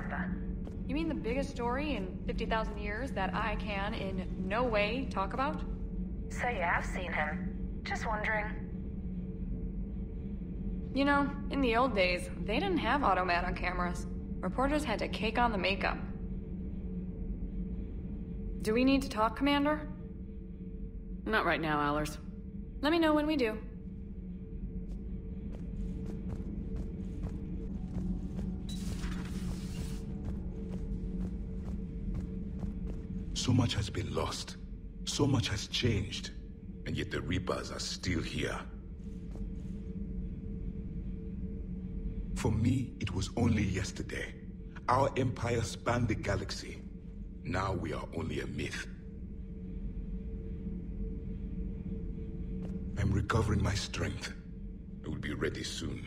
Martha. You mean the biggest story in 50,000 years that I can in no way talk about? So you have seen him. Just wondering. You know, in the old days, they didn't have automat on cameras. Reporters had to cake on the makeup. Do we need to talk, Commander? Not right now, Allers. Let me know when we do. So much has been lost. So much has changed. And yet the Reapers are still here. For me, it was only yesterday. Our empire spanned the galaxy. Now we are only a myth. I'm recovering my strength. I will be ready soon.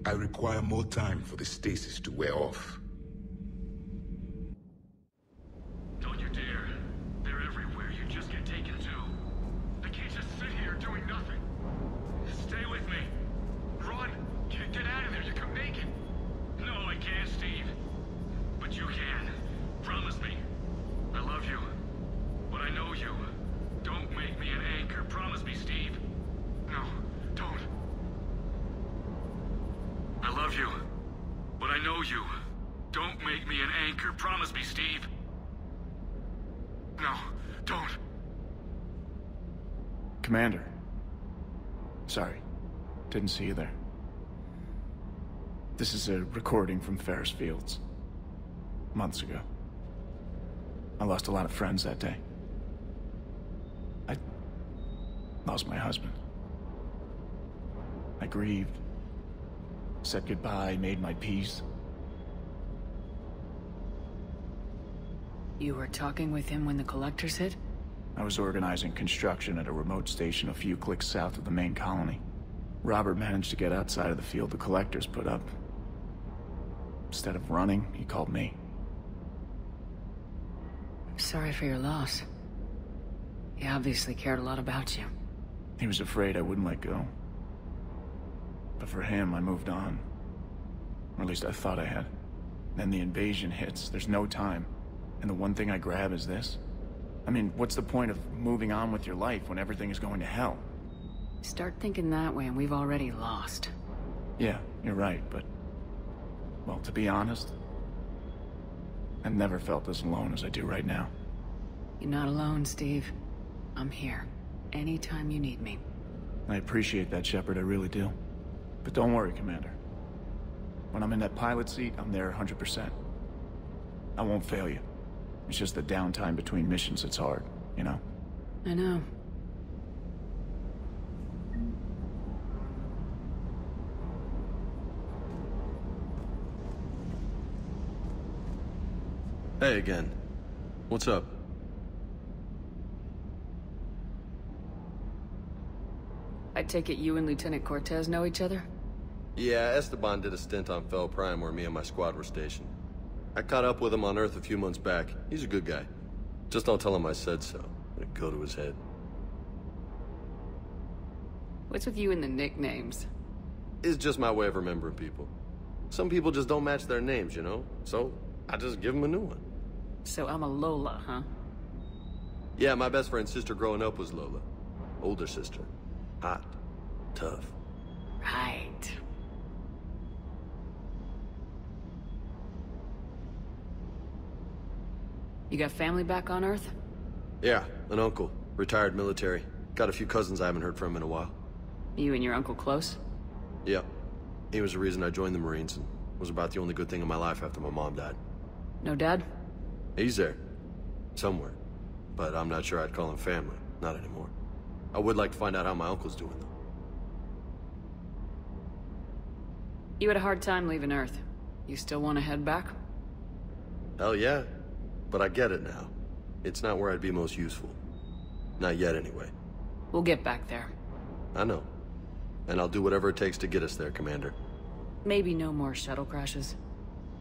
I require more time for the stasis to wear off. Don't you dare. They're everywhere. You just get taken to. I can't just sit here doing nothing. Stay with me. Run. Get out of there. You come naked. No, I can't, Steve. But you can. Promise me. I love you. But I know you. Don't make me an anchor. Promise me, Steve. No, don't. I love you. But I know you. Don't make me an anchor. Promise me, Steve. No, don't. Commander. Sorry. Didn't see you there. This is a recording from Ferris Fields. Months ago. I lost a lot of friends that day. I lost my husband. I grieved. Said goodbye, made my peace. You were talking with him when the collectors hit? I was organizing construction at a remote station a few clicks south of the main colony. Robert managed to get outside of the field the collectors put up. Instead of running, he called me. I'm sorry for your loss. He obviously cared a lot about you. He was afraid I wouldn't let go. But for him, I moved on. Or at least I thought I had. Then the invasion hits, there's no time. And the one thing I grab is this. I mean, what's the point of moving on with your life when everything is going to hell? Start thinking that way and we've already lost. Yeah, you're right, but... well, to be honest, I've never felt as alone as I do right now. You're not alone, Steve. I'm here. Anytime you need me. I appreciate that, Shepard, I really do. But don't worry, Commander. When I'm in that pilot seat, I'm there 100%. I won't fail you. It's just the downtime between missions that's hard, you know? I know. Hey again. What's up? I take it you and Lieutenant Cortez know each other? Yeah, Esteban did a stint on Fel Prime where me and my squad were stationed. I caught up with him on Earth a few months back. He's a good guy. Just don't tell him I said so. It'd go to his head. What's with you and the nicknames? It's just my way of remembering people. Some people just don't match their names, you know? So, I just give them a new one. So I'm a Lola, huh? Yeah, my best friend's sister growing up was Lola. Older sister. Hot. Tough. Right. You got family back on Earth? Yeah, an uncle. Retired military. Got a few cousins I haven't heard from in a while. You and your uncle close? Yeah. He was the reason I joined the Marines and was about the only good thing in my life after my mom died. No dad? He's there. Somewhere. But I'm not sure I'd call him family. Not anymore. I would like to find out how my uncle's doing, though. You had a hard time leaving Earth. You still want to head back? Hell yeah. But I get it now. It's not where I'd be most useful. Not yet, anyway. We'll get back there. I know. And I'll do whatever it takes to get us there, Commander. Maybe no more shuttle crashes.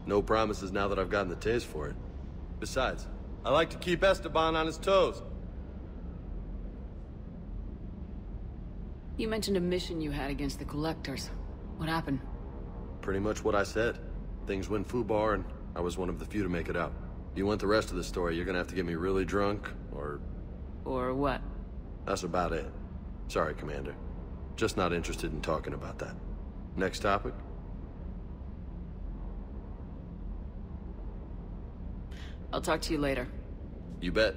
No promises now that I've gotten the taste for it. Besides, I like to keep Esteban on his toes. You mentioned a mission you had against the Collectors. What happened? Pretty much what I said. Things went foobar, and I was one of the few to make it out. If you want the rest of the story, you're gonna have to get me really drunk, or... Or what? That's about it. Sorry, Commander. Just not interested in talking about that. Next topic? I'll talk to you later. You bet.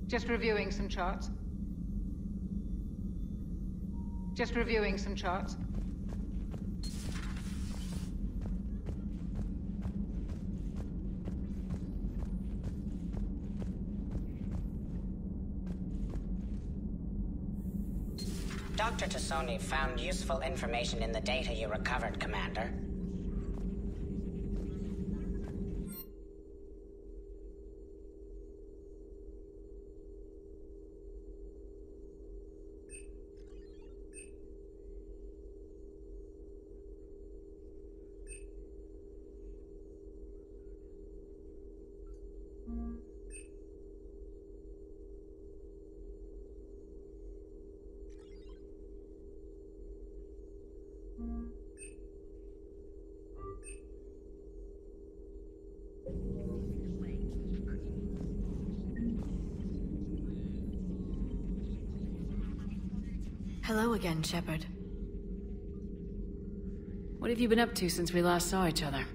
Just reviewing some charts. Just reviewing some charts. Dr. Tassoni found useful information in the data you recovered, Commander. Hello again, Shepard. What have you been up to since we last saw each other?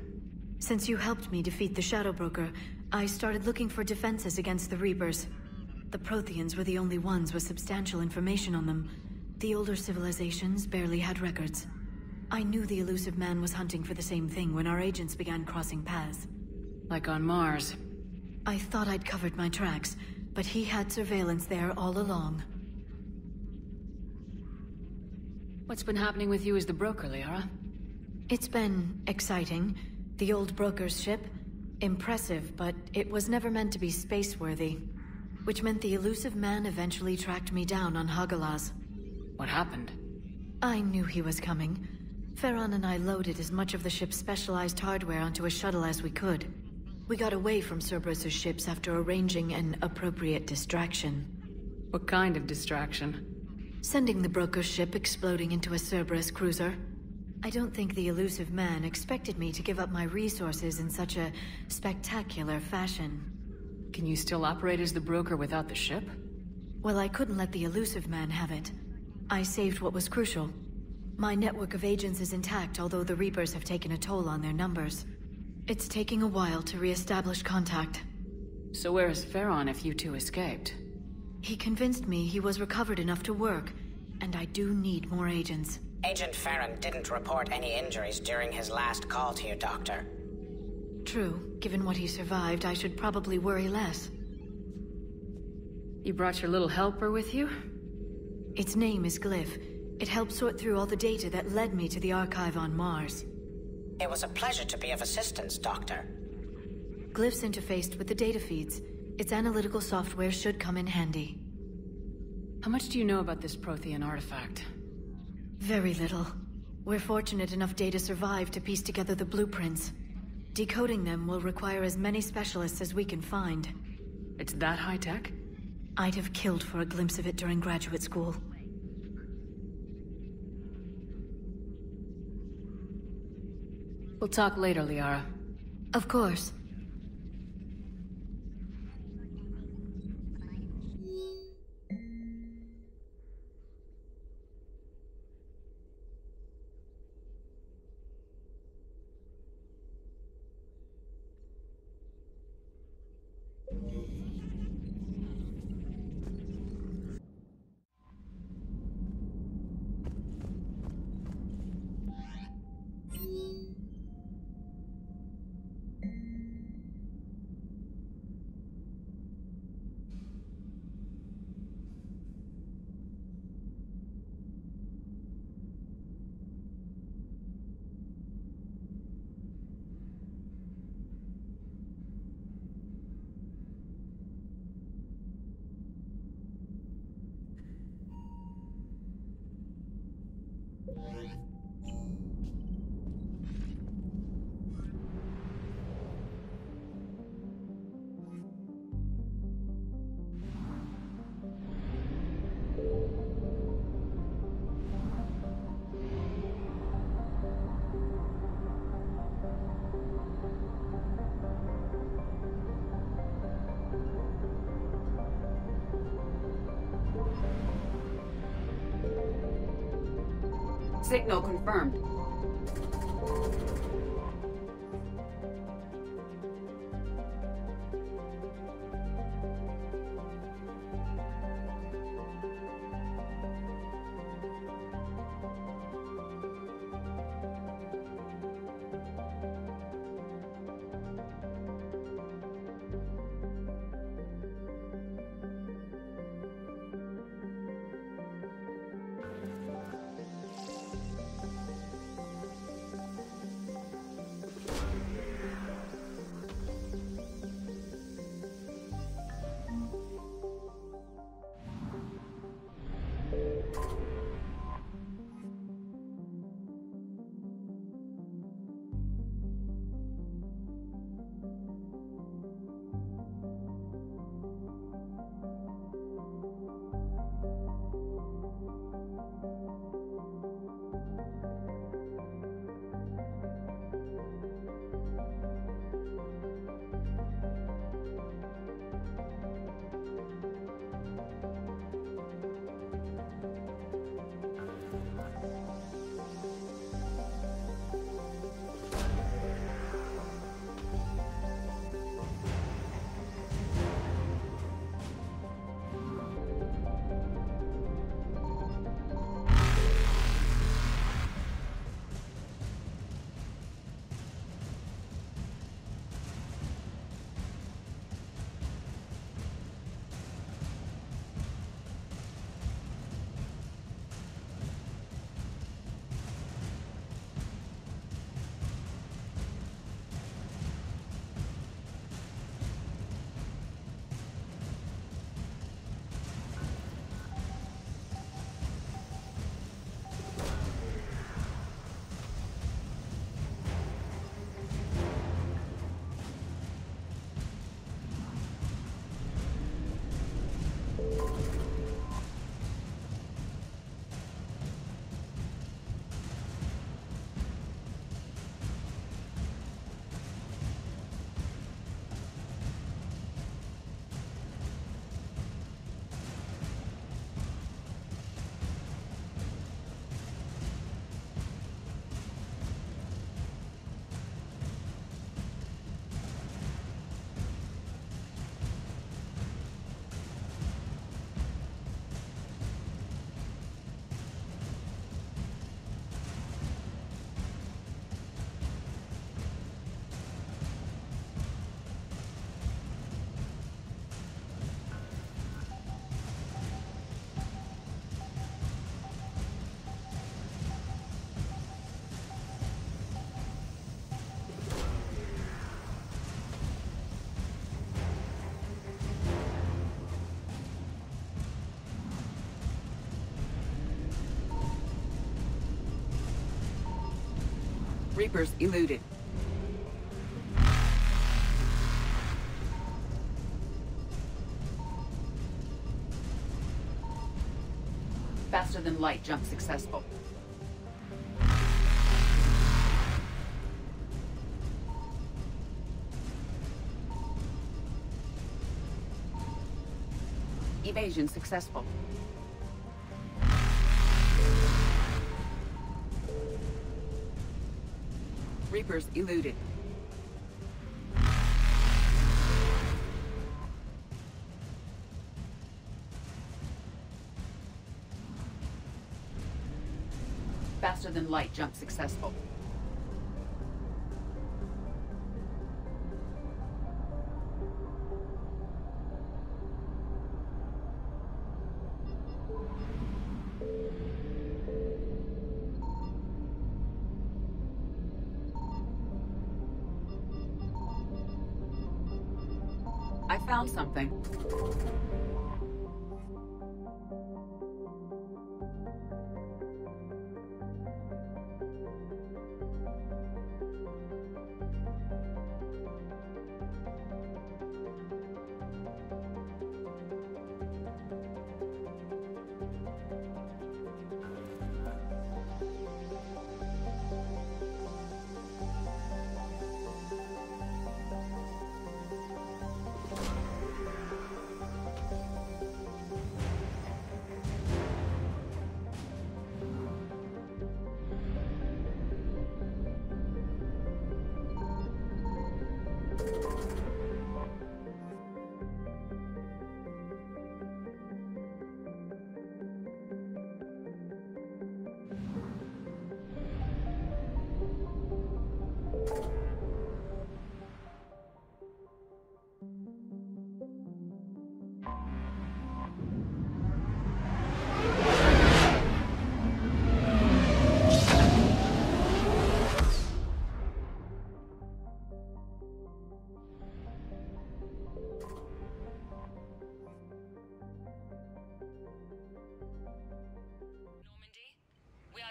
Since you helped me defeat the Shadow Broker, I started looking for defenses against the Reapers. The Protheans were the only ones with substantial information on them. The older civilizations barely had records. I knew the elusive man was hunting for the same thing when our agents began crossing paths. Like on Mars. I thought I'd covered my tracks, but he had surveillance there all along. What's been happening with you as the broker, Liara? It's been exciting. The old broker's ship, impressive, but it was never meant to be space-worthy. Which meant the elusive man eventually tracked me down on Hagalaz. What happened? I knew he was coming. Farron and I loaded as much of the ship's specialized hardware onto a shuttle as we could. We got away from Cerberus's ships after arranging an appropriate distraction. What kind of distraction? Sending the broker's ship exploding into a Cerberus cruiser. I don't think the elusive man expected me to give up my resources in such a spectacular fashion. Can you still operate as the broker without the ship? Well, I couldn't let the elusive man have it. I saved what was crucial. My network of agents is intact, although the Reapers have taken a toll on their numbers. It's taking a while to re-establish contact. So where is Farron if you two escaped? He convinced me he was recovered enough to work, and I do need more agents. Agent Farron didn't report any injuries during his last call to you, Doctor. True. Given what he survived, I should probably worry less. You brought your little helper with you? Its name is Glyph. It helped sort through all the data that led me to the archive on Mars. It was a pleasure to be of assistance, Doctor. Glyph's interfaced with the data feeds. Its analytical software should come in handy. How much do you know about this Prothean artifact? Very little. We're fortunate enough data survived to piece together the blueprints. Decoding them will require as many specialists as we can find. It's that high-tech? I'd have killed for a glimpse of it during graduate school. We'll talk later, Liara. Of course. Signal confirmed. Reapers eluded. Faster than light jump successful. Evasion successful. Reapers eluded. Faster than light jump successful. I found something.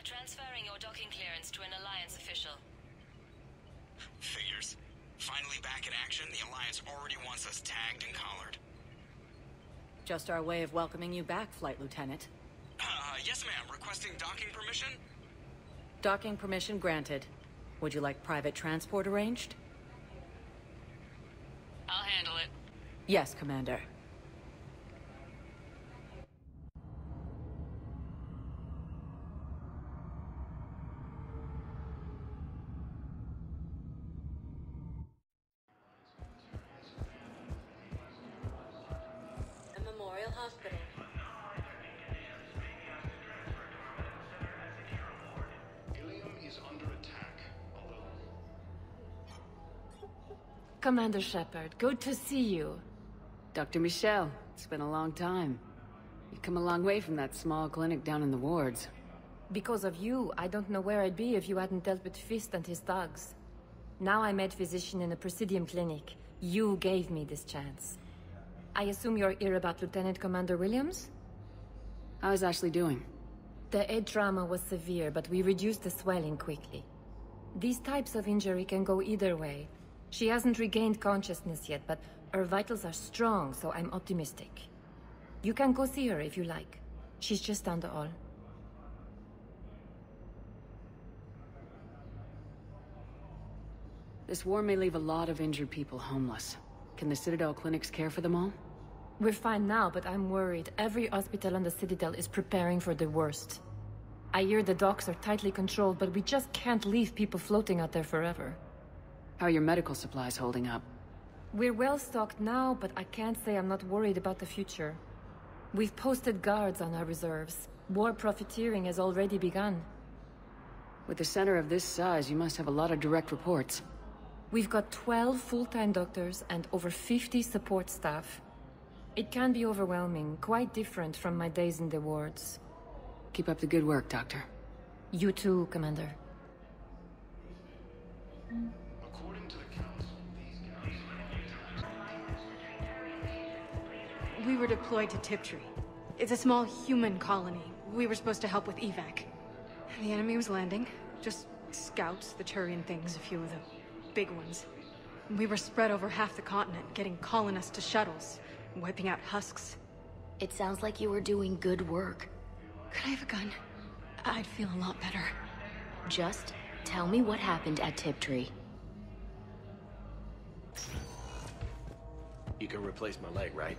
Transferring your docking clearance to an Alliance official. Figures. Finally back in action, the Alliance already wants us tagged and collared. Just our way of welcoming you back, Flight Lieutenant. Yes ma'am. Requesting docking permission? Docking permission granted. Would you like private transport arranged? I'll handle it. Yes, Commander. Hospital. Ilium is under attack, although... Commander Shepard, good to see you. Dr. Michel, it's been a long time. You've come a long way from that small clinic down in the wards. Because of you, I don't know where I'd be if you hadn't dealt with Fist and his thugs. Now I'm head physician in a Presidium clinic. You gave me this chance. I assume you're here about Lieutenant Commander Williams? How's Ashley doing? The head trauma was severe, but we reduced the swelling quickly. These types of injury can go either way. She hasn't regained consciousness yet, but her vitals are strong, so I'm optimistic. You can go see her if you like. She's just down the hall. This war may leave a lot of injured people homeless. Can the Citadel clinics care for them all? We're fine now, but I'm worried. Every hospital on the Citadel is preparing for the worst. I hear the docks are tightly controlled, but we just can't leave people floating out there forever. How are your medical supplies holding up? We're well stocked now, but I can't say I'm not worried about the future. We've posted guards on our reserves. War profiteering has already begun. With a center of this size, you must have a lot of direct reports. We've got 12 full-time doctors and over 50 support staff. It can be overwhelming, quite different from my days in the wards. Keep up the good work, Doctor. You too, Commander. According to the Council, these guys... We were deployed to Tiptree. It's a small human colony. We were supposed to help with evac. The enemy was landing. Just scouts, the Turian things, a few of the big ones. We were spread over half the continent, getting colonists to shuttles, wiping out husks. It sounds like you were doing good work. Could I have a gun? I'd feel a lot better. Just tell me what happened at Tiptree. You can replace my leg, right?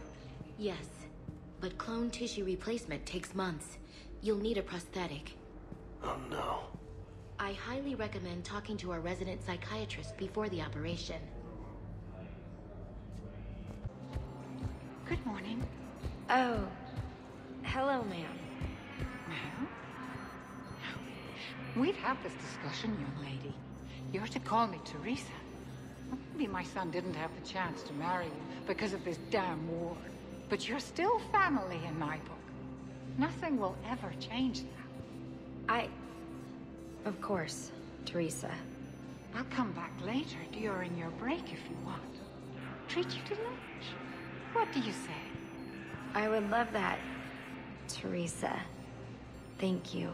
Yes, but clone tissue replacement takes months. You'll need a prosthetic. Oh no. I highly recommend talking to our resident psychiatrist before the operation. Good morning. Oh, hello, ma'am. Ma'am? We've had this discussion, young lady. You're to call me Teresa. Maybe my son didn't have the chance to marry you because of this damn war. But you're still family in my book. Nothing will ever change that. Of course, Teresa. I'll come back later during your break if you want. Treat you to lunch. What do you say? I would love that, Teresa. Thank you.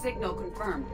Signal confirmed.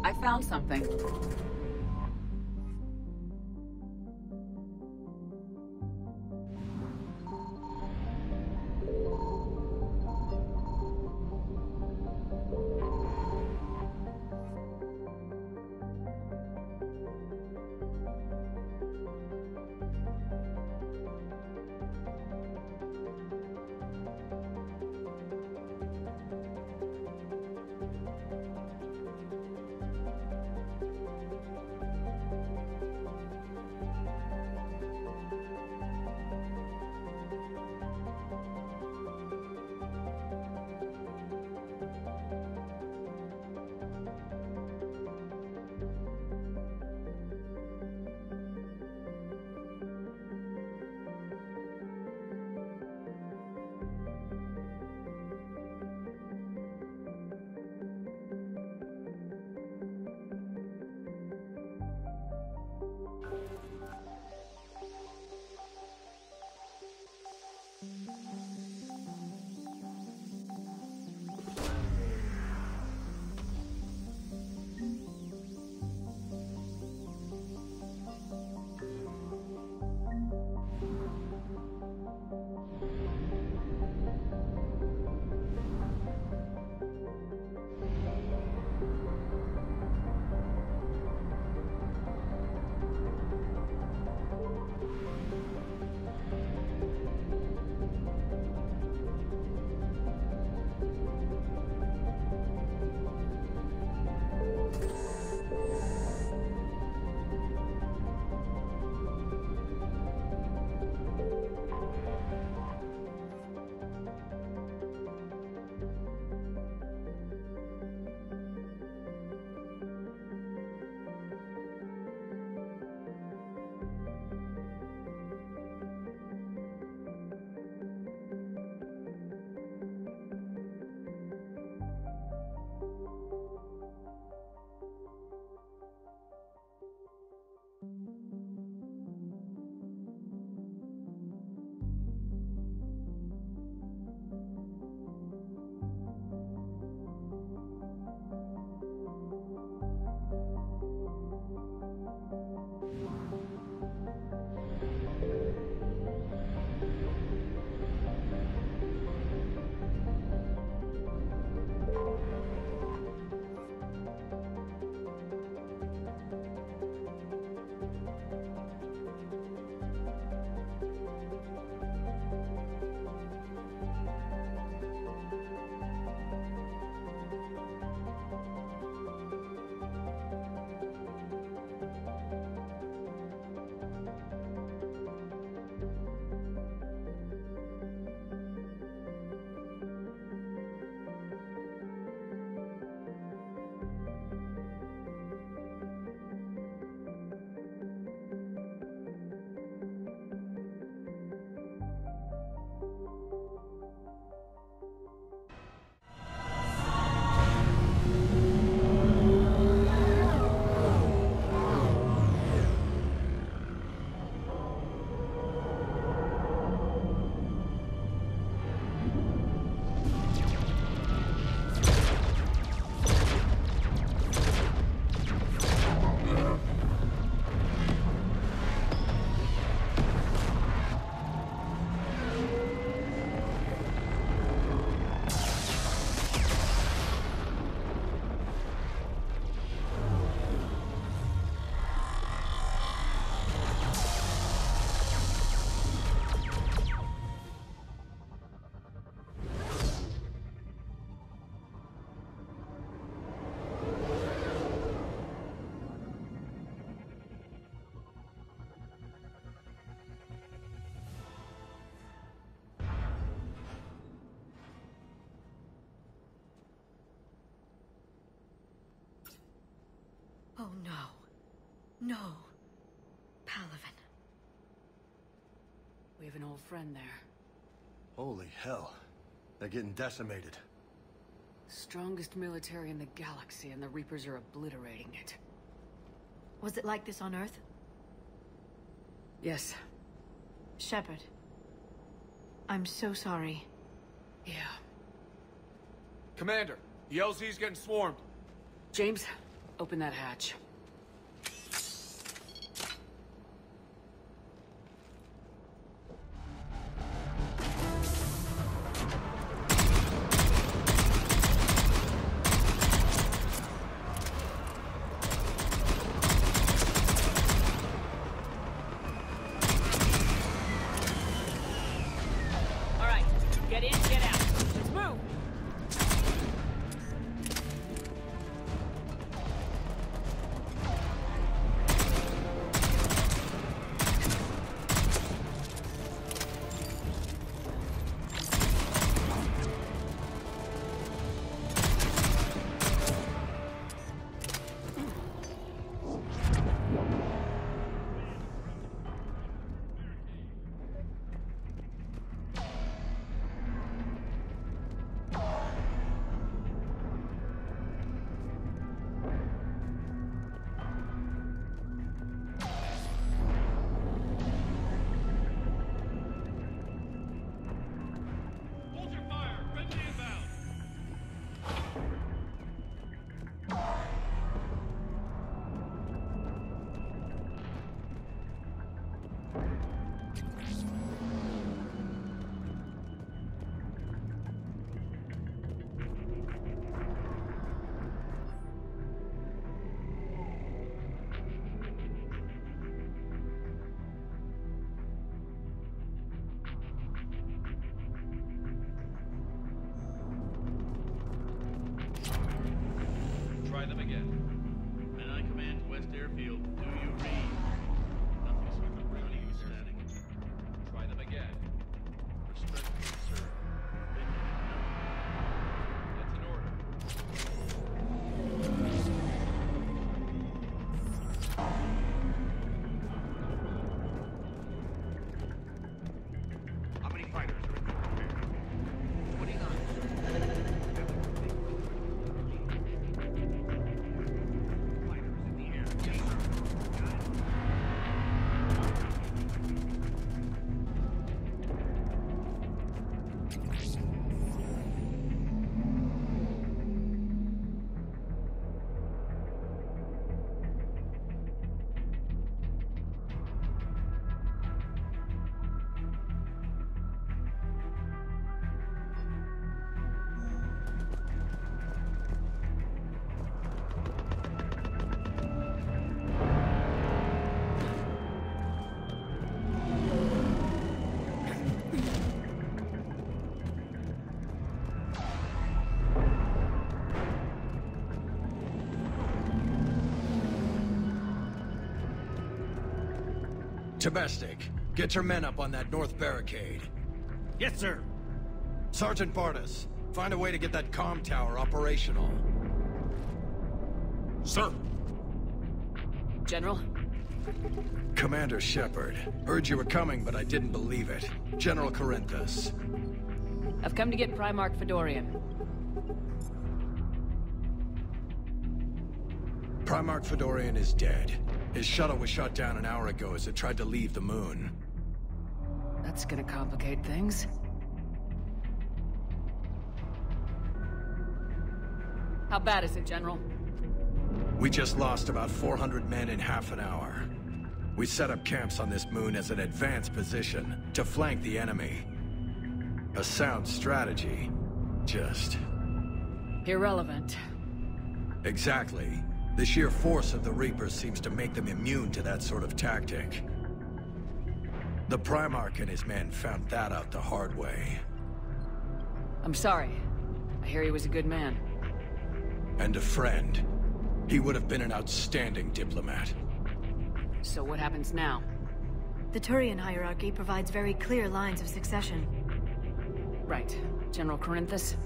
I found something. Oh no. No. Palaven. We have an old friend there. Holy hell. They're getting decimated. Strongest military in the galaxy, and the Reapers are obliterating it. Was it like this on Earth? Yes. Shepard. I'm so sorry. Yeah. Commander, the LZ's getting swarmed. James, open that hatch. Try them again. And I command West Airfield. Do you read? Nothing's running static. Try them again. Respectfully, sir. That's an order. How many fighters are in the repair? 29. Domestic, get your men up on that north barricade. Yes, sir. Sergeant Bartis, find a way to get that comm tower operational. Sir. General? Commander Shepard. Heard you were coming, but I didn't believe it. General Corinthus. I've come to get Primarch Fedorian. Primarch Fedorian is dead. His shuttle was shot down an hour ago as it tried to leave the moon. That's gonna complicate things. How bad is it, General? We just lost about 400 men in half an hour. We set up camps on this moon as an advanced position to flank the enemy. A sound strategy. Just... irrelevant. Exactly. The sheer force of the Reapers seems to make them immune to that sort of tactic. The Primarch and his men found that out the hard way. I'm sorry. I hear he was a good man. And a friend. He would have been an outstanding diplomat. So what happens now? The Turian hierarchy provides very clear lines of succession. Right. General Corinthus?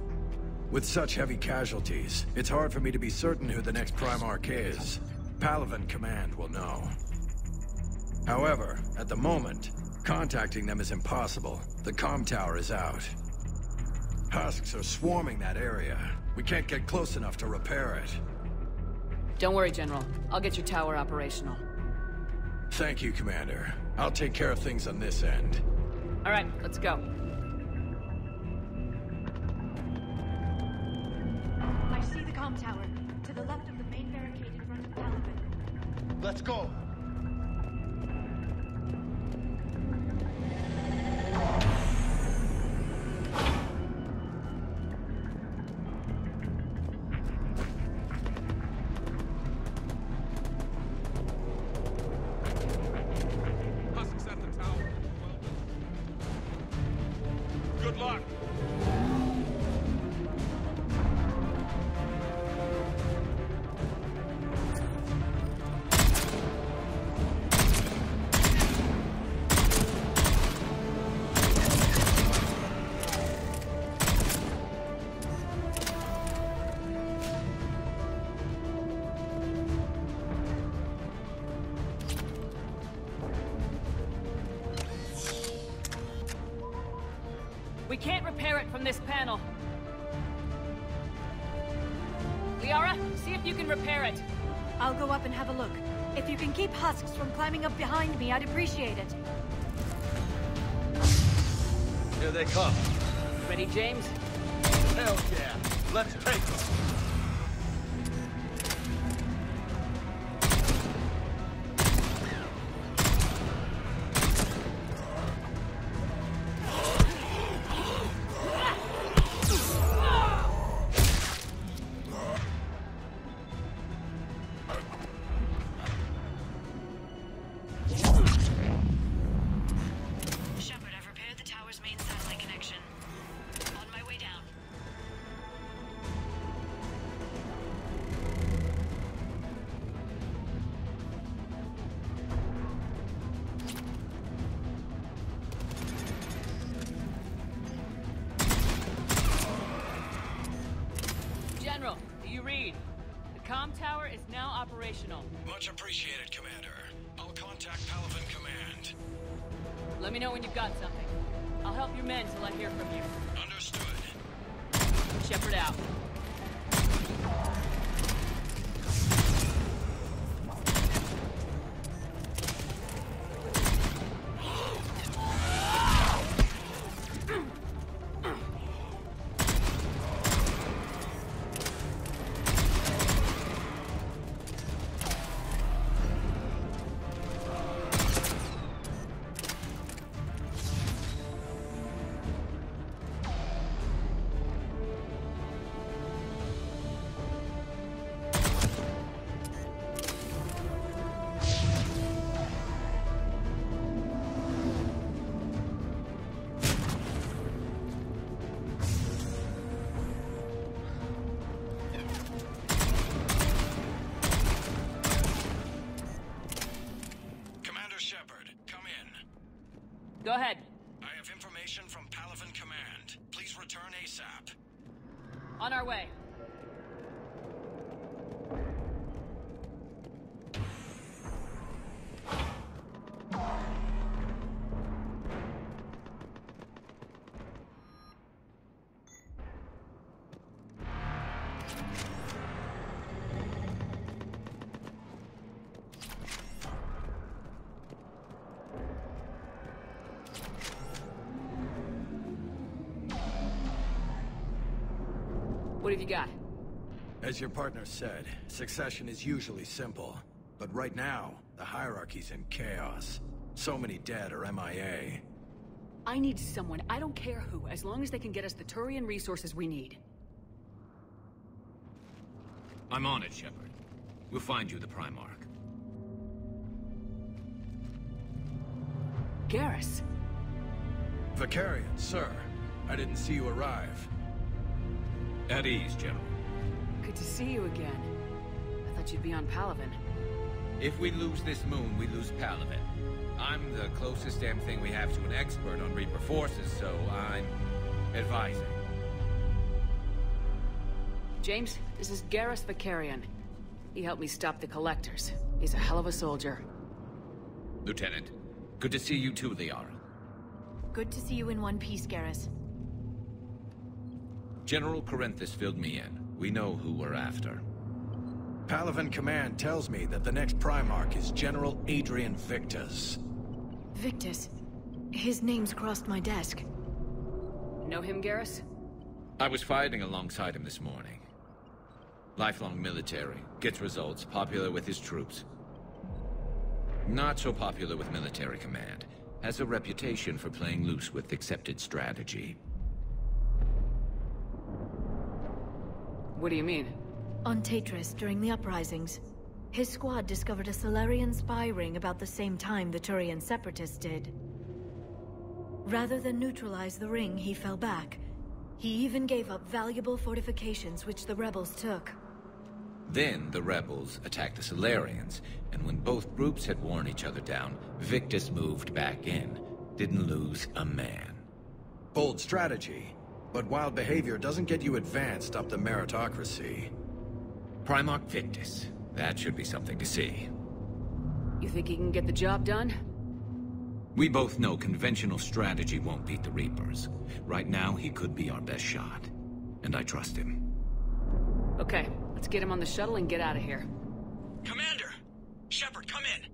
With such heavy casualties, it's hard for me to be certain who the next Primarch is. Palaven Command will know. However, at the moment, contacting them is impossible. The comm tower is out. Husks are swarming that area. We can't get close enough to repair it. Don't worry, General. I'll get your tower operational. Thank you, Commander. I'll take care of things on this end. All right, let's go. I see the comm tower, to the left of the main barricade in front of Palaven. Let's go. Good luck! We can't repair it from this panel. Liara, see if you can repair it. I'll go up and have a look. If you can keep Husks from climbing up behind me, I'd appreciate it. Here they come. Ready, James? Hell yeah! Let's take them! General, do you read? The comm tower is now operational. Much appreciated, Commander. I'll contact Palaven Command. Let me know when you've got something. I'll help your men till I hear from you. Understood. Shepard out. Go ahead. I have information from Palaven Command. Please return ASAP. On our way. What have you got? As your partner said, succession is usually simple. But right now, the hierarchy's in chaos. So many dead or MIA. I need someone, I don't care who, as long as they can get us the Turian resources we need. I'm on it, Shepard. We'll find you the Primarch. Garrus. Vicarian, sir. I didn't see you arrive. At ease, General. Good to see you again. I thought you'd be on Palaven. If we lose this moon, we lose Palaven. I'm the closest damn thing we have to an expert on Reaper forces, so I'm advising. James, this is Garrus Vicarian. He helped me stop the Collectors. He's a hell of a soldier. Lieutenant, good to see you too, Liara. Good to see you in one piece, Garrus. General Corinthus filled me in. We know who we're after. Palaven Command tells me that the next Primarch is General Adrian Victus. Victus? His name's crossed my desk. Know him, Garrus? I was fighting alongside him this morning. Lifelong military, gets results, popular with his troops. Not so popular with military command. Has a reputation for playing loose with accepted strategy. What do you mean? On Tetris, during the uprisings, his squad discovered a Solarian spy ring about the same time the Turian Separatists did. Rather than neutralize the ring, he fell back. He even gave up valuable fortifications which the rebels took. Then the rebels attacked the Solarians, and when both groups had worn each other down, Victus moved back in. Didn't lose a man. Bold strategy, but wild behavior doesn't get you advanced up the meritocracy. Primarch Victus. That should be something to see. You think he can get the job done? We both know conventional strategy won't beat the Reapers. Right now, he could be our best shot. And I trust him. Okay, let's get him on the shuttle and get out of here. Commander! Shepard, come in!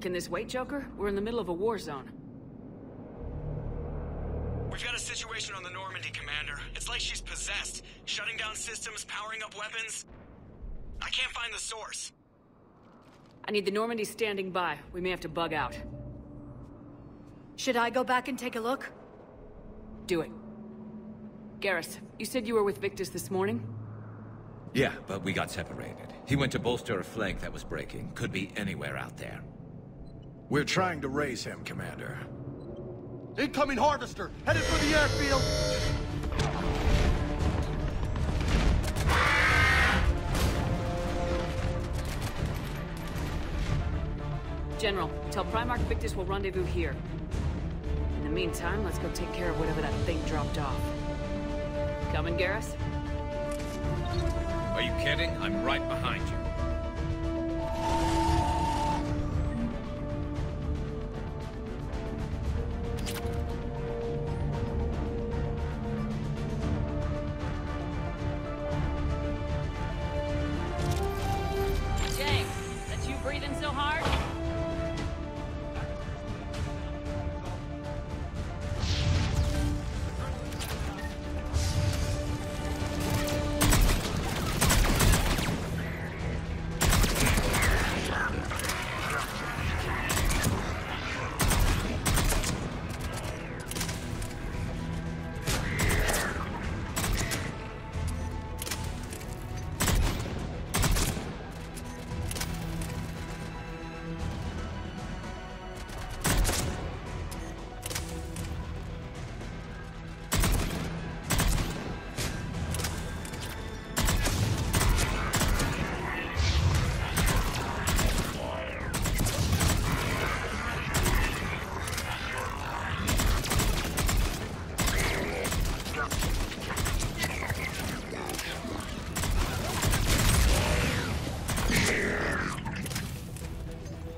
Can this wait, Joker? We're in the middle of a war zone. We've got a situation on the Normandy, Commander. It's like she's possessed. Shutting down systems, powering up weapons. I can't find the source. I need the Normandy standing by. We may have to bug out. Should I go back and take a look? Do it. Garrus, you said you were with Victus this morning? Yeah, but we got separated. He went to bolster a flank that was breaking. Could be anywhere out there. We're trying to raise him, Commander. Incoming Harvester! Headed for the airfield! General, tell Primarch Victus we'll rendezvous here. In the meantime, let's go take care of whatever that thing dropped off. Coming, Garrus? Are you kidding? I'm right behind you. James, that's you breathing so hard?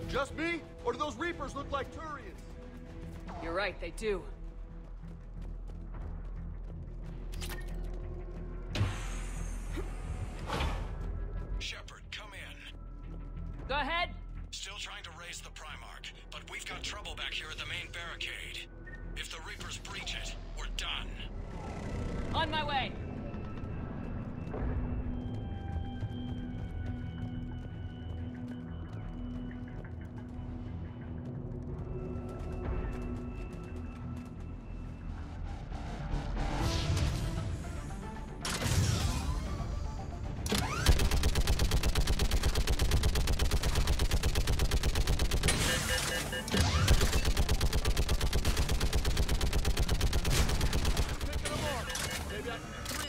Just me? Or do those Reapers look like Turians? You're right, they do. Shepard, come in. Go ahead. Still trying to raise the Primarch, but we've got trouble back here at the main barricade. If the Reapers breach it, we're done. On my way. Maybe I can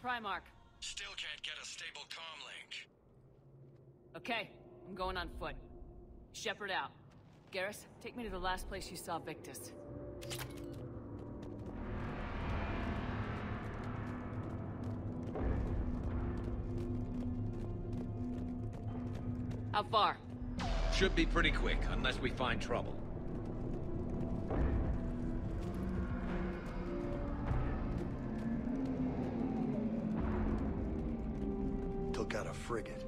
Primarch. Still can't get a stable comm link. Okay, I'm going on foot. Shepard out. Garrus, take me to the last place you saw Victus. How far? Should be pretty quick, unless we find trouble. Took out a frigate.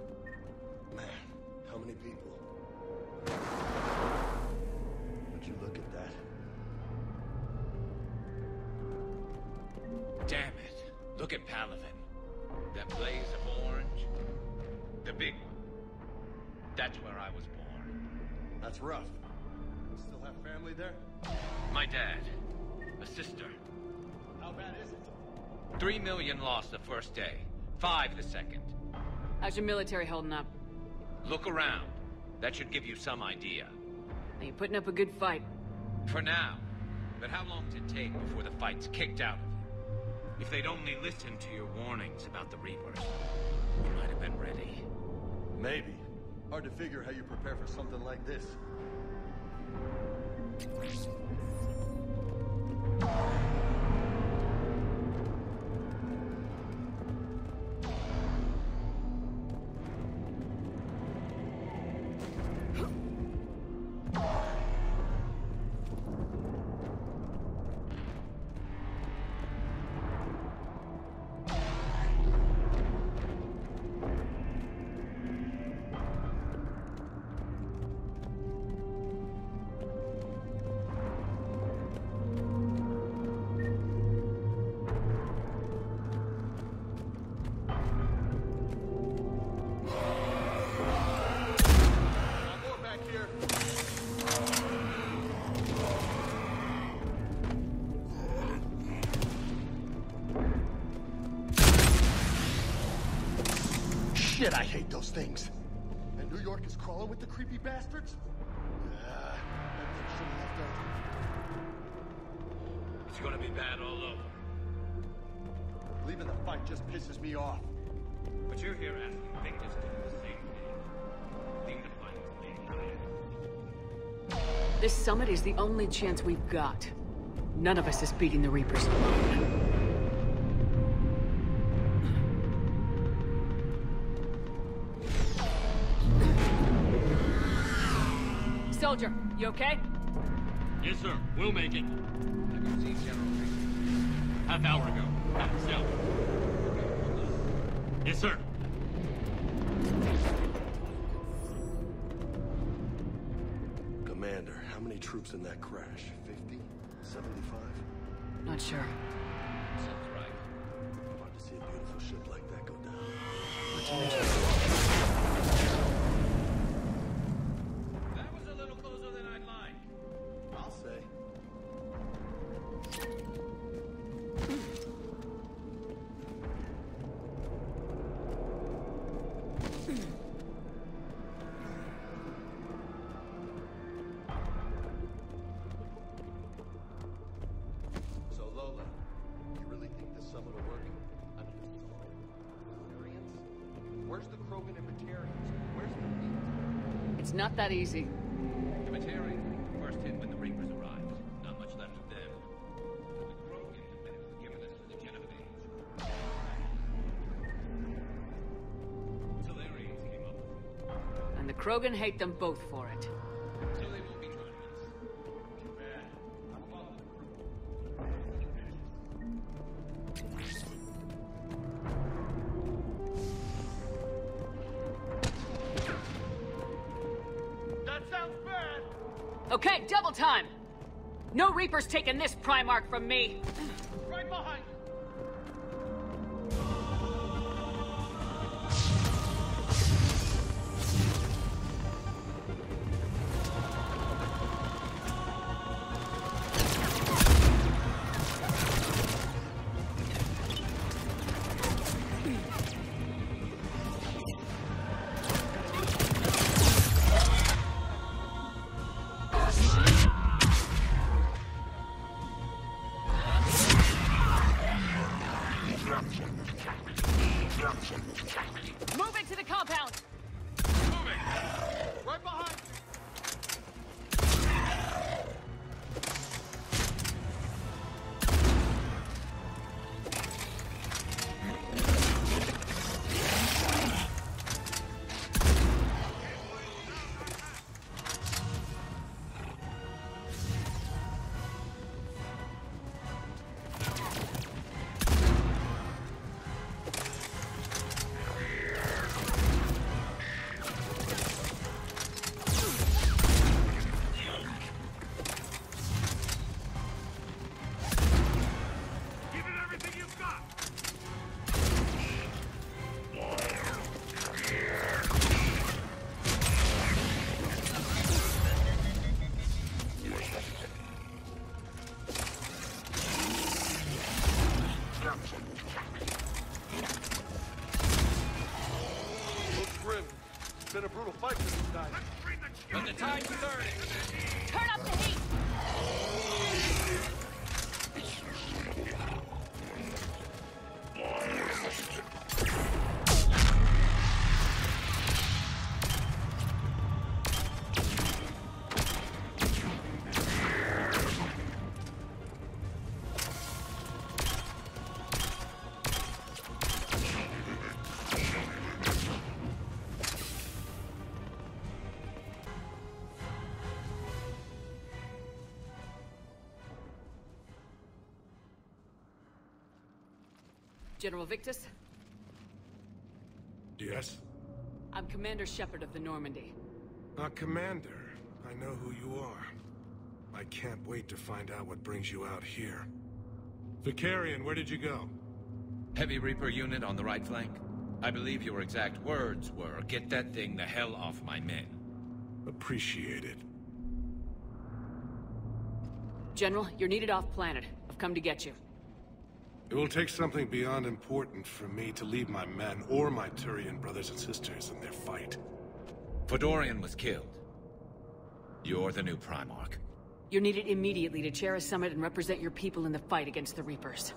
Man, how many people? Would you look at that? Damn it. Look at Palaven. That blaze of orange. The big one. That's where I was born. That's rough. Still have family there? My dad. A sister. How bad is it? 3 million lost the first day. 5 the second. How's your military holding up? Look around. That should give you some idea. Are you putting up a good fight? For now. But how long does it take before the fight's kicked out of you? If they'd only listened to your warnings about the Reapers, you might have been ready. Maybe. Hard to figure how you prepare for something like this. Shit, I hate those things. And New York is crawling with the creepy bastards? That thing should have left Earth. It's gonna be bad all over. Leaving the fight just pisses me off. But you're here asking Victus to do the same thing. Leaving the fight is big. This summit is the only chance we've got. None of us is beating the Reapers alone. Soldier, you okay? Yes, sir. We'll make it. Have you seen General Reese? Half hour ago. At himself. Yes, sir. Commander, how many troops in that crash? 50? 75? Not sure. Sounds right. Hard to see a beautiful ship like that go down. That was a little closer than I'd like. I'll say. So Lola, you really think this summit will work? I mean, where's the Krogan and Batarians? Where's the meat? It's not that easy. The Batarian first hit when the Reapers arrived. Not much left of them. The Krogan have been given us for the Genovese. Solarians came up with it. And the Krogan hate them both for it. So they won't be joining us. Too bad. I'm following the That sounds bad! Okay, double time! No Reapers taking this Primarch from me! Right behind you! Moving to the compound! Moving! Right behind you! Been a brutal fight for these guys. When the tide's turning. Turn up the heat! General Victus? Yes? I'm Commander Shepard of the Normandy. Commander, I know who you are. I can't wait to find out what brings you out here. Vicarian, where did you go? Heavy Reaper unit on the right flank. I believe your exact words were, "Get that thing the hell off my men." Appreciated. General, you're needed off-planet. I've come to get you. It will take something beyond important for me to lead my men or my Turian brothers and sisters in their fight. Fodorian was killed. You're the new Primarch. You're needed immediately to chair a summit and represent your people in the fight against the Reapers.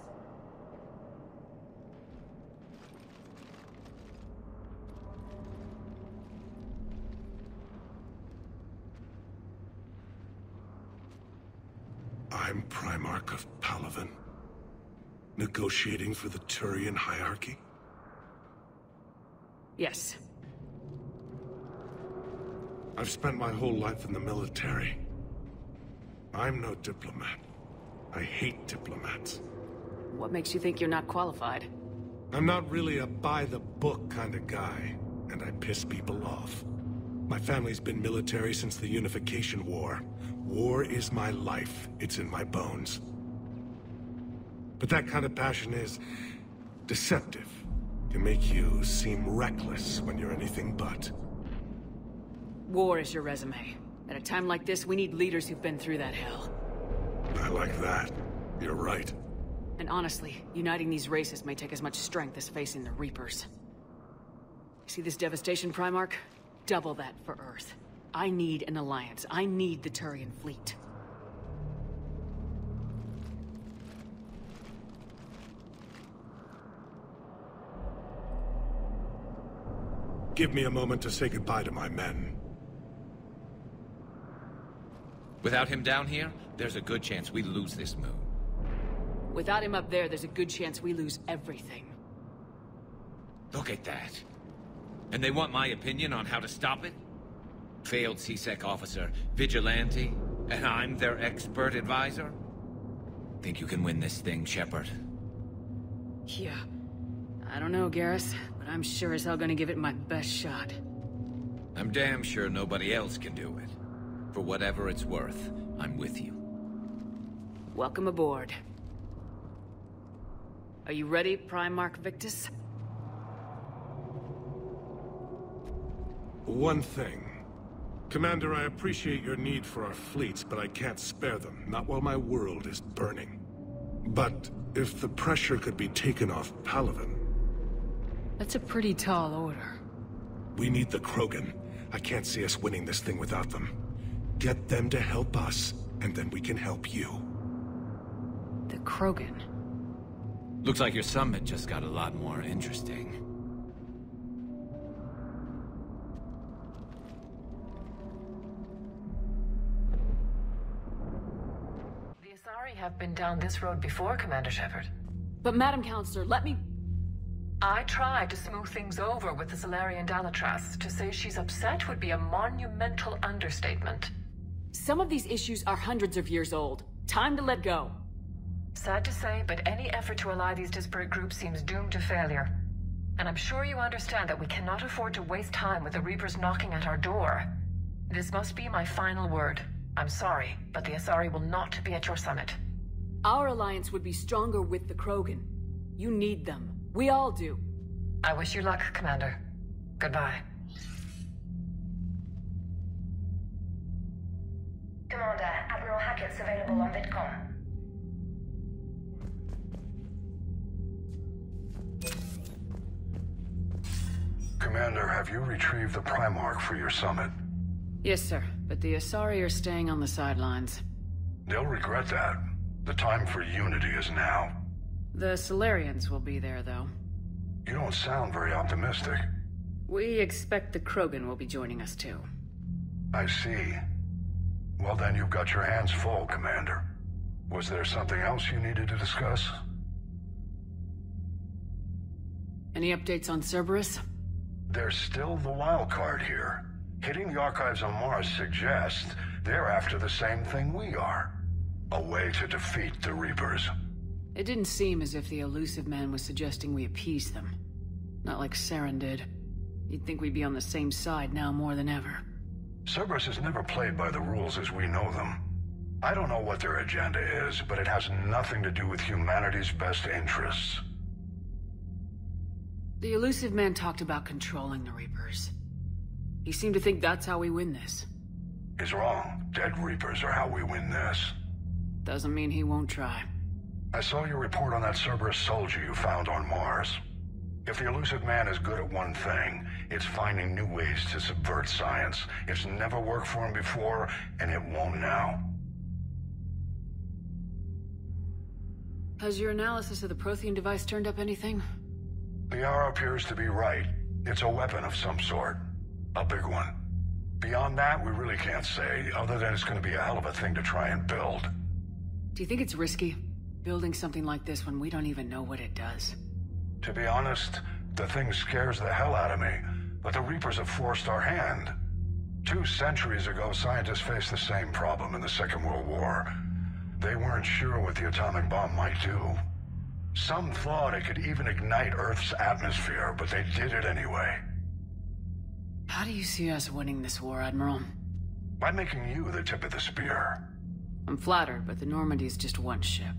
I'm Primarch of Palaven. Negotiating for the Turian hierarchy? Yes. I've spent my whole life in the military. I'm no diplomat. I hate diplomats. What makes you think you're not qualified? I'm not really a by-the-book kind of guy, and I piss people off. My family's been military since the Unification War. War is my life. It's in my bones. But that kind of passion is deceptive. Can make you seem reckless when you're anything but. War is your resume. At a time like this, we need leaders who've been through that hell. I like that. You're right. And honestly, uniting these races may take as much strength as facing the Reapers. See this devastation, Primarch? Double that for Earth. I need an alliance. I need the Turian fleet. Give me a moment to say goodbye to my men. Without him down here, there's a good chance we lose this moon. Without him up there, there's a good chance we lose everything. Look at that. And they want my opinion on how to stop it? Failed C-Sec officer, vigilante, and I'm their expert advisor? Think you can win this thing, Shepard? Yeah. I don't know, Garrus, but I'm sure as hell gonna give it my best shot. I'm damn sure nobody else can do it. For whatever it's worth, I'm with you. Welcome aboard. Are you ready, Primarch Victus? One thing. Commander, I appreciate your need for our fleets, but I can't spare them, not while my world is burning. But if the pressure could be taken off Palaven... That's a pretty tall order. We need the Krogan. I can't see us winning this thing without them. Get them to help us, and then we can help you. The Krogan? Looks like your summit just got a lot more interesting. have been down this road before, Commander Shepard. But Madam Counselor, let me... I tried to smooth things over with the Solarian Dalatras. To say she's upset would be a monumental understatement. Some of these issues are hundreds of years old. Time to let go. Sad to say, but any effort to ally these disparate groups seems doomed to failure. And I'm sure you understand that we cannot afford to waste time with the Reapers knocking at our door. This must be my final word. I'm sorry, but the Asari will not be at your summit. Our alliance would be stronger with the Krogan. You need them. We all do. I wish you luck, Commander. Goodbye. Commander, Admiral Hackett's available on VidCom. Commander, have you retrieved the Primarch for your summit? Yes, sir. But the Asari are staying on the sidelines. They'll regret that. The time for unity is now. The Solarians will be there, though. You don't sound very optimistic. We expect the Krogan will be joining us, too. I see. Well, then you've got your hands full, Commander. Was there something else you needed to discuss? Any updates on Cerberus? There's still the wild card here. Hitting the archives on Mars suggests they're after the same thing we are. A way to defeat the Reapers. It didn't seem as if the elusive man was suggesting we appease them. Not like Saren did. You'd think we'd be on the same side now more than ever. Cerberus has never played by the rules as we know them. I don't know what their agenda is, but it has nothing to do with humanity's best interests. The elusive man talked about controlling the Reapers. He seemed to think that's how we win this. He's wrong. Dead Reapers are how we win this. Doesn't mean he won't try. I saw your report on that Cerberus soldier you found on Mars. If the elusive man is good at one thing, it's finding new ways to subvert science. It's never worked for him before, and it won't now. Has your analysis of the Prothean device turned up anything? The R appears to be right. It's a weapon of some sort. A big one. Beyond that, we really can't say, other than it's going to be a hell of a thing to try and build. Do you think it's risky, building something like this when we don't even know what it does? To be honest, the thing scares the hell out of me, but the Reapers have forced our hand. 2 centuries ago, scientists faced the same problem in the Second World War. They weren't sure what the atomic bomb might do. Some thought it could even ignite Earth's atmosphere, but they did it anyway. How do you see us winning this war, Admiral? By making you the tip of the spear. I'm flattered, but the Normandy's just one ship.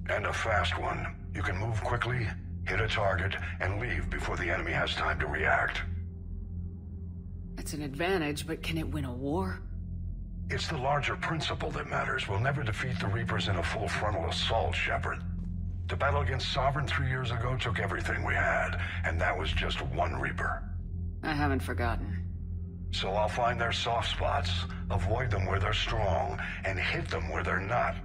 And a fast one. You can move quickly, hit a target, and leave before the enemy has time to react. It's an advantage, but can it win a war? It's the larger principle that matters. We'll never defeat the Reapers in a full frontal assault, Shepard. The battle against Sovereign 3 years ago took everything we had, and that was just one Reaper. I haven't forgotten. So I'll find their soft spots, avoid them where they're strong, and hit them where they're not.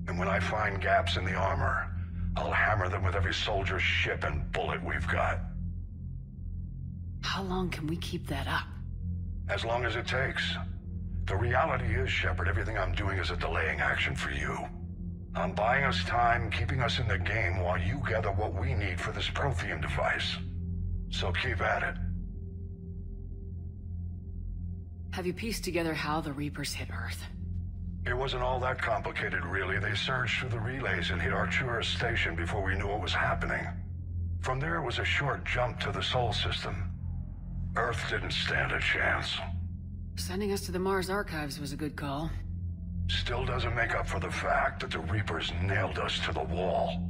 And when I find gaps in the armor, I'll hammer them with every soldier, ship, and bullet we've got. How long can we keep that up? As long as it takes. The reality is, Shepard, everything I'm doing is a delaying action for you. I'm buying us time, keeping us in the game while you gather what we need for this Prothean device. So keep at it. Have you pieced together how the Reapers hit Earth? It wasn't all that complicated, really. They surged through the relays and hit Arcturus Station before we knew what was happening. From there, it was a short jump to the Sol system. Earth didn't stand a chance. Sending us to the Mars archives was a good call. Still doesn't make up for the fact that the Reapers nailed us to the wall.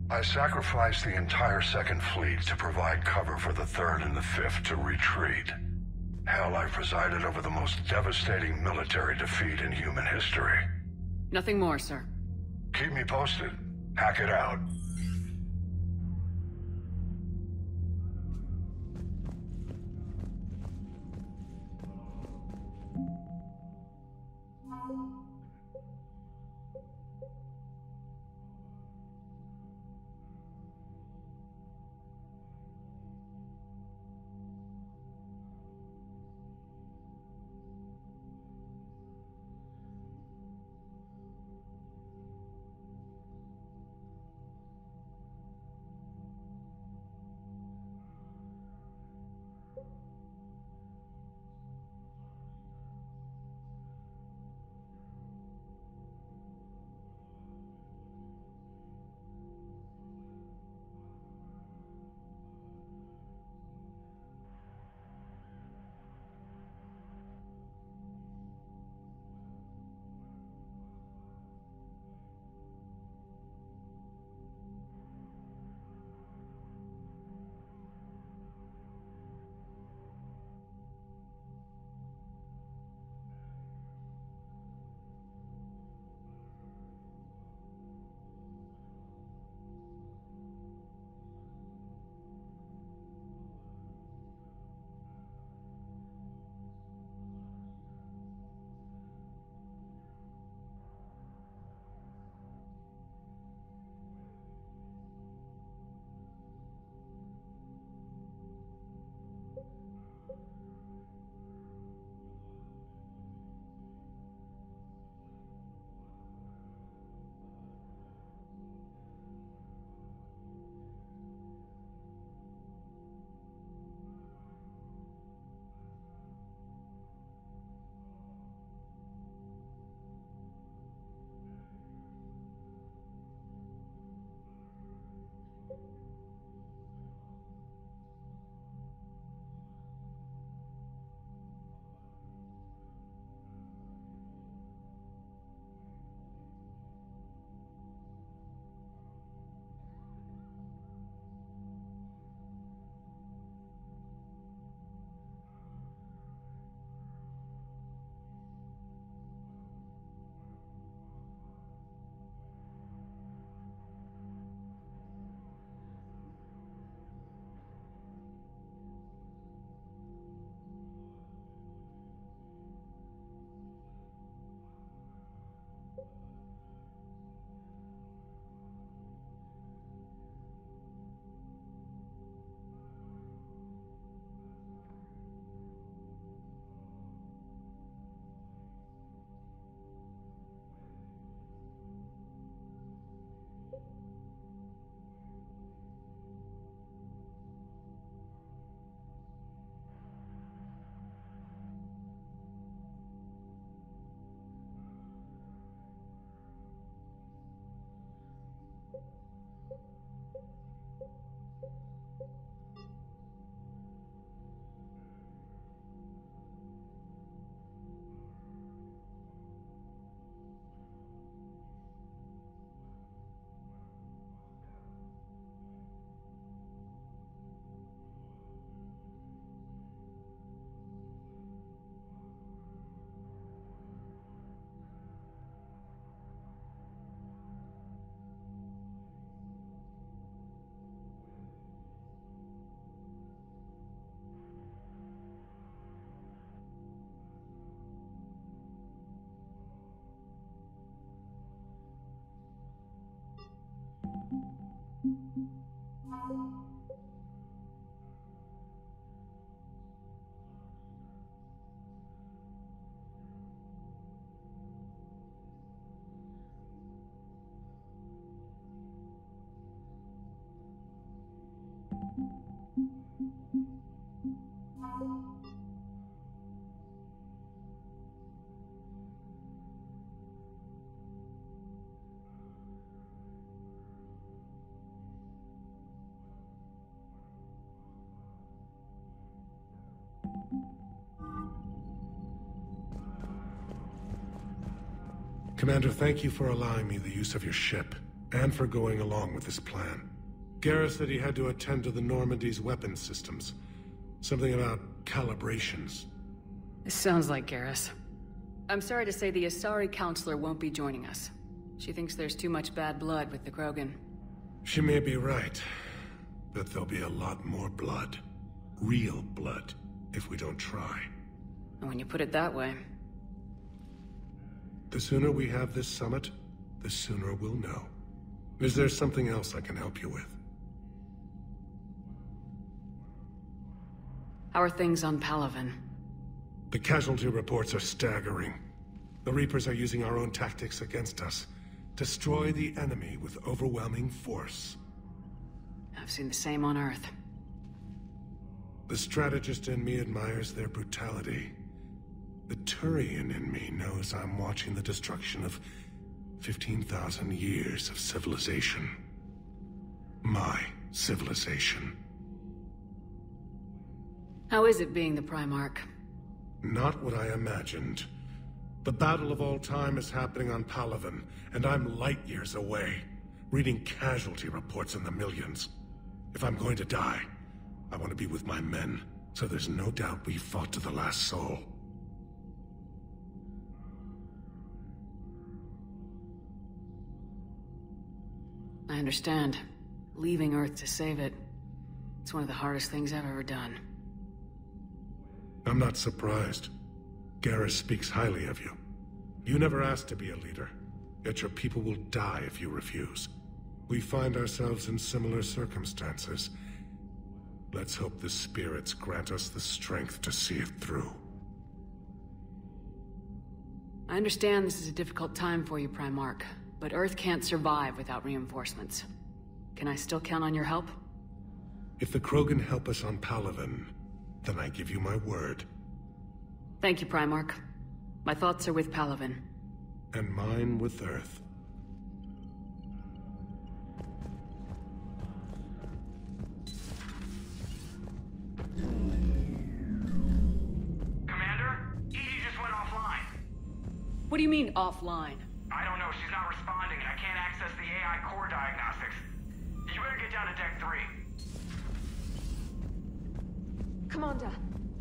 I sacrificed the entire Second Fleet to provide cover for the Third and the Fifth to retreat. Hell, I presided over the most devastating military defeat in human history. Nothing more, sir. Keep me posted. Hack it out. Commander, thank you for allowing me the use of your ship, and for going along with this plan. Garrus said he had to attend to the Normandy's weapons systems. Something about calibrations. This sounds like Garrus. I'm sorry to say the Asari Counselor won't be joining us. She thinks there's too much bad blood with the Krogan. She may be right, but there'll be a lot more blood. Real blood, if we don't try. And when you put it that way... The sooner we have this summit, the sooner we'll know. Is there something else I can help you with? How are things on Palaven? The casualty reports are staggering. The Reapers are using our own tactics against us. Destroy the enemy with overwhelming force. I've seen the same on Earth. The strategist in me admires their brutality. The Turian in me knows I'm watching the destruction of 15,000 years of civilization. My civilization. How is it being the Primarch? Not what I imagined. The battle of all time is happening on Palaven, and I'm light years away, reading casualty reports in the millions. If I'm going to die, I want to be with my men, so there's no doubt we fought to the last soul. I understand. Leaving Earth to save it. It's one of the hardest things I've ever done. I'm not surprised. Garrus speaks highly of you. You never asked to be a leader, yet your people will die if you refuse. We find ourselves in similar circumstances. Let's hope the spirits grant us the strength to see it through. I understand this is a difficult time for you, Primarch, but Earth can't survive without reinforcements. Can I still count on your help? If the Krogan help us on Palaven, then I give you my word. Thank you, Primarch. My thoughts are with Palaven. And mine with Earth. Commander? Edie just went offline. What do you mean, offline? I don't know, she's not responding, and I can't access the AI core diagnostics. You better get down to Deck 3. Commander,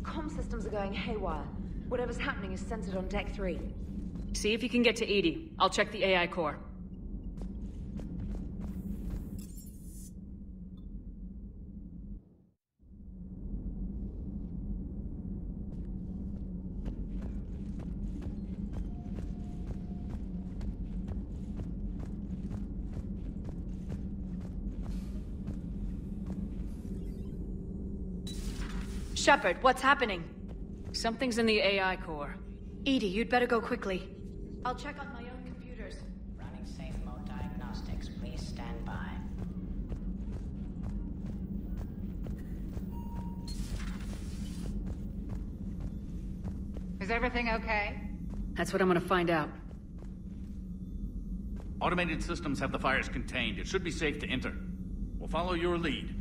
comm systems are going haywire. Whatever's happening is centered on Deck 3. See if you can get to Edie. I'll check the AI core. Shepard, what's happening? Something's in the AI core. Edie, you'd better go quickly. I'll check on my own computers. Running safe mode diagnostics. Please stand by. Is everything okay? That's what I'm gonna find out. Automated systems have the fires contained. It should be safe to enter. We'll follow your lead.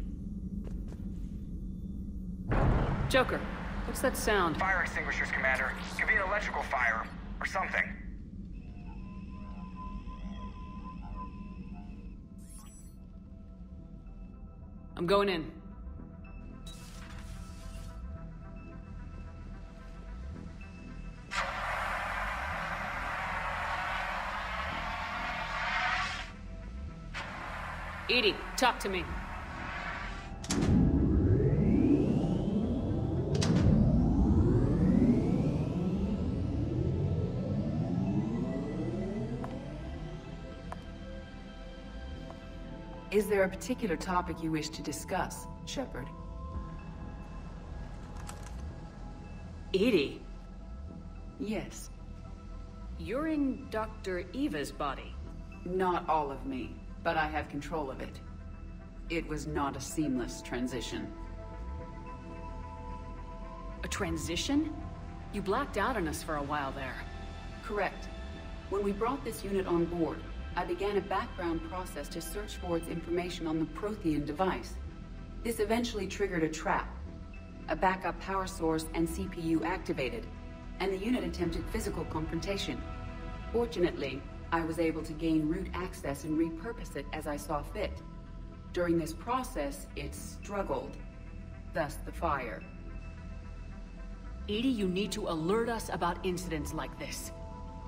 Joker, what's that sound? Fire extinguishers, Commander. Could be an electrical fire, or something. I'm going in. Edie, talk to me. Is there a particular topic you wish to discuss, Shepard? Edie? Yes. You're in Dr. Eva's body. Not all of me, but I have control of it. It was not a seamless transition. A transition? You blacked out on us for a while there. Correct. When we brought this unit on board, I began a background process to search for its information on the Prothean device. This eventually triggered a trap. A backup power source and CPU activated, and the unit attempted physical confrontation. Fortunately, I was able to gain root access and repurpose it as I saw fit. During this process, it struggled. Thus the fire. Edie, you need to alert us about incidents like this.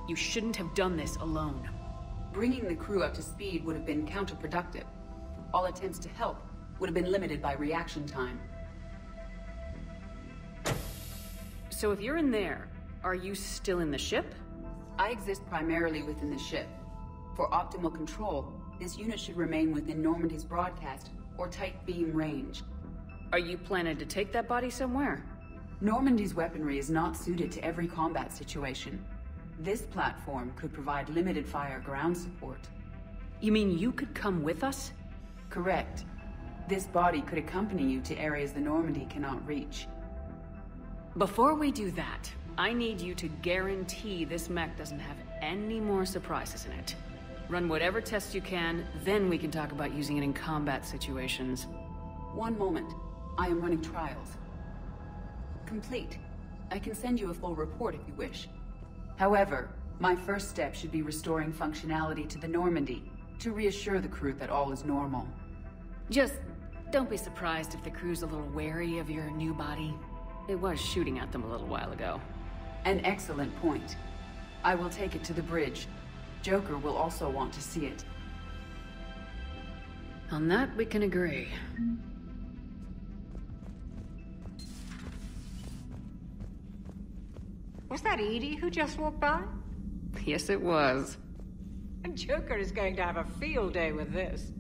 You shouldn't have done this alone. Bringing the crew up to speed would have been counterproductive. All attempts to help would have been limited by reaction time. So if you're in there, are you still in the ship? I exist primarily within the ship. For optimal control, this unit should remain within Normandy's broadcast or tight beam range. Are you planning to take that body somewhere? Normandy's weaponry is not suited to every combat situation. This platform could provide limited fire ground support. You mean you could come with us? Correct. This body could accompany you to areas the Normandy cannot reach. Before we do that, I need you to guarantee this mech doesn't have any more surprises in it. Run whatever tests you can, then we can talk about using it in combat situations. One moment. I am running trials. Complete. I can send you a full report if you wish. However, my first step should be restoring functionality to the Normandy, to reassure the crew that all is normal. Just don't be surprised if the crew's a little wary of your new body. It was shooting at them a little while ago. An excellent point. I will take it to the bridge. Joker will also want to see it. On that, we can agree. Was that Edie who just walked by? Yes, it was. Joker is going to have a field day with this.